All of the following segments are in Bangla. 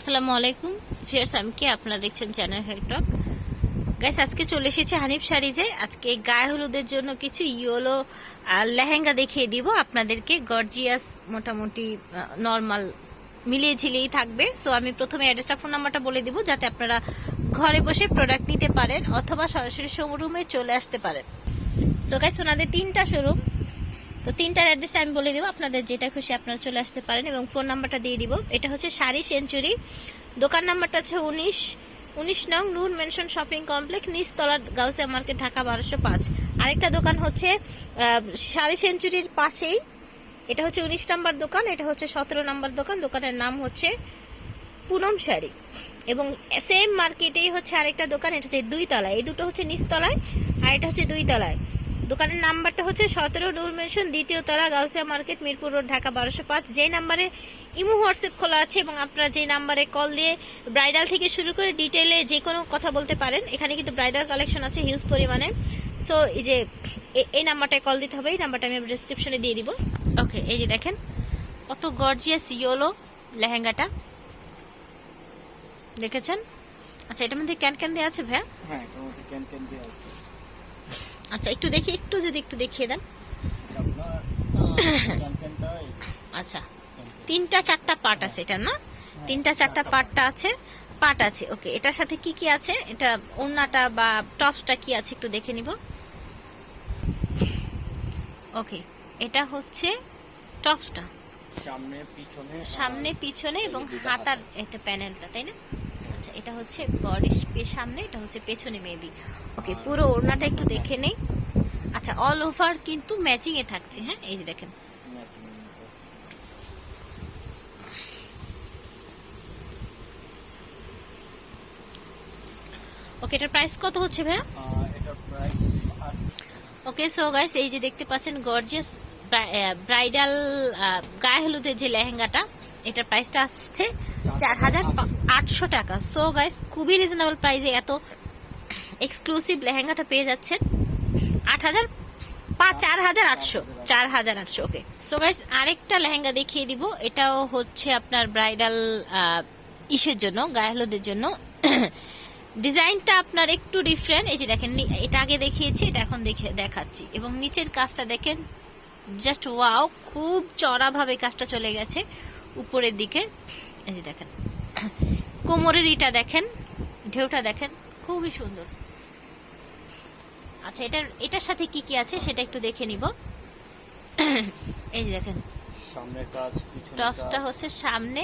আসসালামু আলাইকুম ফিয়ার্স, আমি কি আপনারা দেখছেন চ্যানেল হেলথ টক। গাইস, আজকে চলে এসেছে হানিফ শাড়িজে। আজকে গায়ে হলুদের জন্য কিছু ইয়েলো লেহেঙ্গা দেখিয়ে দিব আপনাদেরকে। গর্জিয়াস, মোটামুটি নর্মাল মিলিয়ে ঝিলিয়েই থাকবে। সো আমি প্রথমে অ্যাড্রেসটা, ফোন নাম্বারটা বলে দিব যাতে আপনারা ঘরে বসে প্রোডাক্ট নিতে পারেন অথবা সরাসরি শোরুমে চলে আসতে পারেন। সো গাইস, ওনাদের 3টা শোরুম, তো 3টার অ্যাড্রেস আমি বলে দিব, আপনাদের যেটা খুশি আপনারা চলে আসতে পারেন এবং ফোন নাম্বারটা দিয়ে দিব। এটা হচ্ছে শাড়ি সেঞ্চুরি, দোকান নাম্বারটা হচ্ছে 19 নং নূর মেনশন শপিং কমপ্লেক্স, নিচতলা, গাউসিয়া মার্কেট, ঢাকা 1205। আরেকটা দোকান হচ্ছে শাড়ি সেঞ্চুরির পাশেই, এটা হচ্ছে 19 নম্বর দোকান, এটা হচ্ছে 17 নম্বর দোকান। দোকানের নাম হচ্ছে পুনম শাড়ি এবং সেম মার্কেটেই হচ্ছে আরেকটা দোকান, এটা হচ্ছে 2 তলায়। এই দুটো হচ্ছে নিচতলায় আর এটা হচ্ছে 2 তলায়। দোকানের নাম্বারটা হচ্ছে 17 নূর মেনশন, 2য় তলা, গাউসিয়া মার্কেট, মিরপুর রোড, ঢাকা 1205। যেই নাম্বারে ইমো হোয়াটসঅ্যাপ খোলা আছে এবং আপনারা যেই নাম্বারে কল দিয়ে ব্রাইডাল থেকে শুরু করে ডিটেলে যে কোনো কথা বলতে পারেন। এখানে কিন্তু ব্রাইডাল কালেকশন আছে হিউজ পরিমাণে। সো এই যে এই নাম্বারটায় কল দিতে হবে, এই নাম্বারটা আমি ডেসক্রিপশনে দিয়ে দিব। ওকে, এই যে দেখেন কত গর্জিয়াস ইয়েলো লেহেঙ্গাটা, দেখেছেন? আচ্ছা, এটার মধ্যে ক্যান দেওয়া আছে ভাইয়া? হ্যাঁ, এটার মধ্যে ক্যান দেওয়া আছে। আচ্ছা, একটু দেখি, যদি একটু দেখিয়ে দেন। আচ্ছা, 3টা-4টা পার্ট আছে এটা, না? 3টা-4টা পার্ট আছে। ওকে, এটার সাথে কি কি আছে? এটা ওড়নাটা বা টপসটা কি আছে একটু দেখে নিব। ওকে, এটা হচ্ছে টপসটা, সামনে পিছনে এবং হাতার একটা প্যানেলটা, তাই না? আচ্ছা, এটা হচ্ছে বডির সামনে, এটা হচ্ছে পেছনে মেবি। ওকে, পুরো ওড়নাটা একটু দেখে নেই। আচ্ছা, অল ওভার কিন্তু ম্যাচিং এ থাকছে। হ্যাঁ, এই যে দেখেন, ওকে, এটার প্রাইস কত হচ্ছে ভাইয়া? ওকে, সো গাইস, এই যে দেখতে পাচ্ছেন গর্জিয়াস ব্রাইডাল গায়ে হলুদের যে লেহেঙ্গাটা, এটার প্রাইসটা আসছে 4800 টাকা। সো গাইস, খুবই রিজনেবল প্রাইসে এত এক্সক্লুসিভ লেহেঙ্গাটা পেয়ে যাচ্ছেন 4800। ওকে, সো গাইস, আরেকটা লেহেঙ্গা দেখিয়ে দিব। এটাও হচ্ছে আপনার ব্রাইডাল ইসের জন্য, গায়ে হলুদের জন্য। ডিজাইনটা আপনার একটু ডিফারেন্ট। এই যে দেখেন, এটা আগে দেখিয়েছি, এটা এখন দেখাচ্ছি এবং নিচের কাজটা দেখেন, জাস্ট ওয়াও, খুব চড়া ভাবে কাজটা চলে গেছে উপরের দিকে। এই যে দেখেন কোমরের ইটা দেখেন, ঢেউটা দেখেন, খুবই সুন্দর। আচ্ছা, এটার সাথে কি কি আছে সেটা একটু দেখে নিব। এই যে দেখেন, সামনের কাজ, টপসটা হচ্ছে সামনে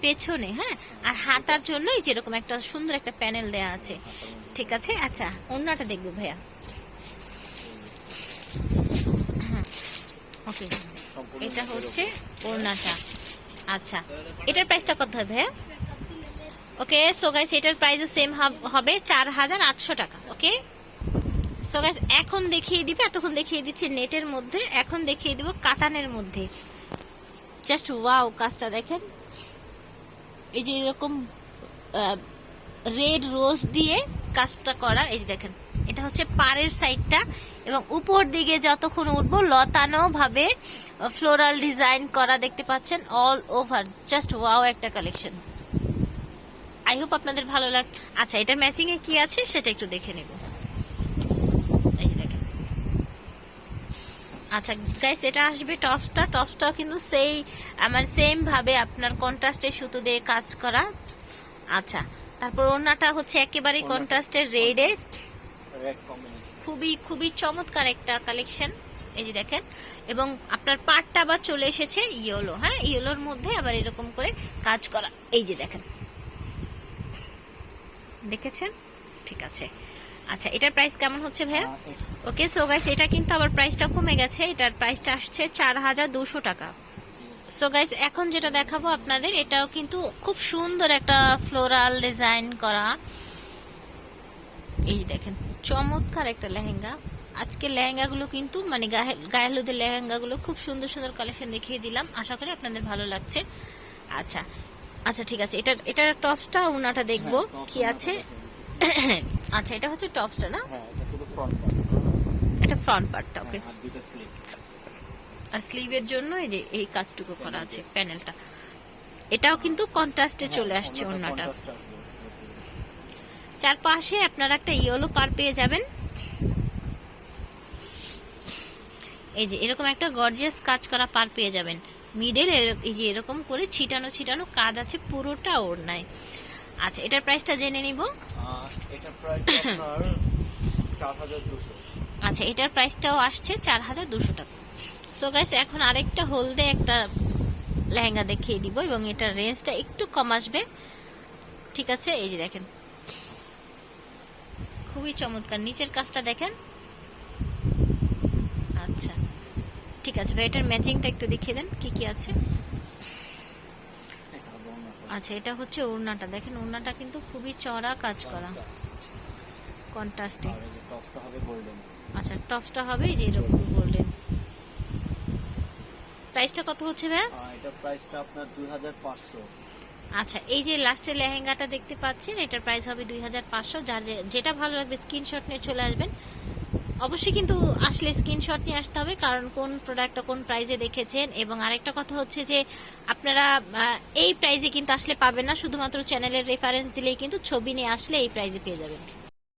পেছনে, হ্যাঁ, আর হাতার জন্য এই যেরকম একটা সুন্দর একটা প্যানেল দেয়া আছে, ঠিক আছে। আচ্ছা, ওড়নাটা দেখবো ভাইয়া। ওকে, এটা হচ্ছে ওড়নাটা। আচ্ছা, এটার প্রাইসটা কত হবে ভাইয়া? ওকে, সো গাইস, এটার প্রাইসও সেম হবে 4800 টাকা। ওকে, সো গাইস, এখন দেখিয়ে দিবে, এতক্ষণ দেখিয়ে দিচ্ছি নেটের মধ্যে, এখন দেখিয়ে দিব কাতানের মধ্যে। জাস্ট ওয়াও, কাজটা দেখেন, এই যে এরকম রেড রোজ দিয়ে কাজটা করা। এই যে দেখেন, এটা হচ্ছে পাড়ের সাইডটা এবং উপর দিকে যতক্ষণ উঠবো লতানো ভাবে ফ্লোরাল ডিজাইন করা, দেখতে পাচ্ছেন অল ওভার। জাস্ট ওয়াও একটা কালেকশন। আই হোপ আপনাদের ভালো লাগছে। আচ্ছা, এটার ম্যাচিং এ কি আছে সেটা একটু দেখে নেব। এই যে দেখেন। আচ্ছা গাইস, এটা আসবে টপসটাও কিন্তু সেম ভাবে আপনার কন্ট্রাস্টের সুতো দিয়ে কাজ করা। আচ্ছা, তারপর ওড়নাটা হচ্ছে একেবারে কন্ট্রাস্টের রেডে, খুবই চমৎকার একটা কালেকশন। এই যে দেখেন, এবং আপনার পাটটা আবার চলে এসেছে ইয়েলো, হ্যাঁ, ইয়েলোর মধ্যে আবার এরকম করে কাজ করা। এই যে দেখেন, দেখেছেন? ঠিক আছে। আচ্ছা, এটার প্রাইস কেমন হচ্ছে ভাইয়া? ওকে, সো গাইস, এটা কিন্তু আবার প্রাইসটা কমে গেছে, এটার প্রাইসটা আসছে 4200 টাকা। সো গাইস, এখন যেটা দেখাবো আপনাদের, এটাও কিন্তু খুব সুন্দর একটা ফ্লোরাল ডিজাইন করা। এই দেখেন, চমৎকার একটা লেহেঙ্গা। আজকে লেহেঙ্গাগুলো কিন্তু মানে গায়ে হলুদের লেহেঙ্গাগুলো খুব সুন্দর সুন্দর কালেকশন দেখিয়ে দিলাম, আশা করি আপনাদের ভালো লাগছে। আচ্ছা, ঠিক আছে, এটার টপসটা ওড়নাটা দেখবো কি আছে। আচ্ছা, এটা হচ্ছে টপসটা, না? এটা ফ্রন্ট পার্টটা। ওকে, আর স্লিভের জন্য এই যে এই কাজটুকু করা আছে, প্যানেলটা। এটাও কিন্তু কন্ট্রাস্টে চলে আসছে ওড়নাটা। কন্ট্রাস্ট আসবে। চারপাশে আপনারা একটা ইয়েলো পার পেয়ে যাবেন। এই যে এরকম একটা গর্জিয়াস কাজ করা পার পেয়ে যাবেন। মিডল এই যে এরকম করে ছিটানো ছিটানো কাজ আছে পুরোটা ওড়নায়। আচ্ছা, এটার প্রাইসটা জেনে নিব। এটা প্রাইস আপনার 4200। আচ্ছা, এটার প্রাইসটাও আসছে 4200 টাকা। সো গাইস, এখন আরেকটা হলদে একটা লেহেঙ্গা দেখিয়ে দিব এবং এটার রেঞ্জটা একটু কম আসবে। ঠিক আছে, এই যে দেখেন, খুবই চমৎকার, নিচের কাজটা দেখেন। আচ্ছা ঠিক আছে ভাই, এটার ম্যাচিংটা একটু দেখিয়ে দেন কি কি আছে। আচ্ছা, এটা হচ্ছে ওড়নাটা, দেখেন ওড়নাটা কিন্তু খুবই চড়া কাজ করা, কন্ট্রাস্টে। আর এই যে টপসটা হবে গোল্ডেন। আচ্ছা, টপসটা হবে এই যে এরকম গোল্ডেন। প্রাইসটা কত হচ্ছে ভাই? এটা প্রাইসটা আপনার 2500। আচ্ছা, এই যে লাস্টের লেহেঙ্গাটা দেখতে পাচ্ছেন, এটার প্রাইস হবে 2500। যার যেটা ভালো লাগবে স্ক্রিনশট নিয়ে চলে আসবেন। অবশ্যই কিন্তু আসলে স্ক্রিনশট নিয়ে আসতে হবে, কারণ কোন প্রোডাক্টটা কোন প্রাইসে দেখেছেন। এবং আরেকটা কথা হচ্ছে যে আপনারা এই প্রাইসে কিন্তু আসলে পাবেন না, শুধুমাত্র চ্যানেলের রেফারেন্স দিলেই কিন্তু ছবি নিয়ে আসলে এই প্রাইসে পেয়ে যাবেন।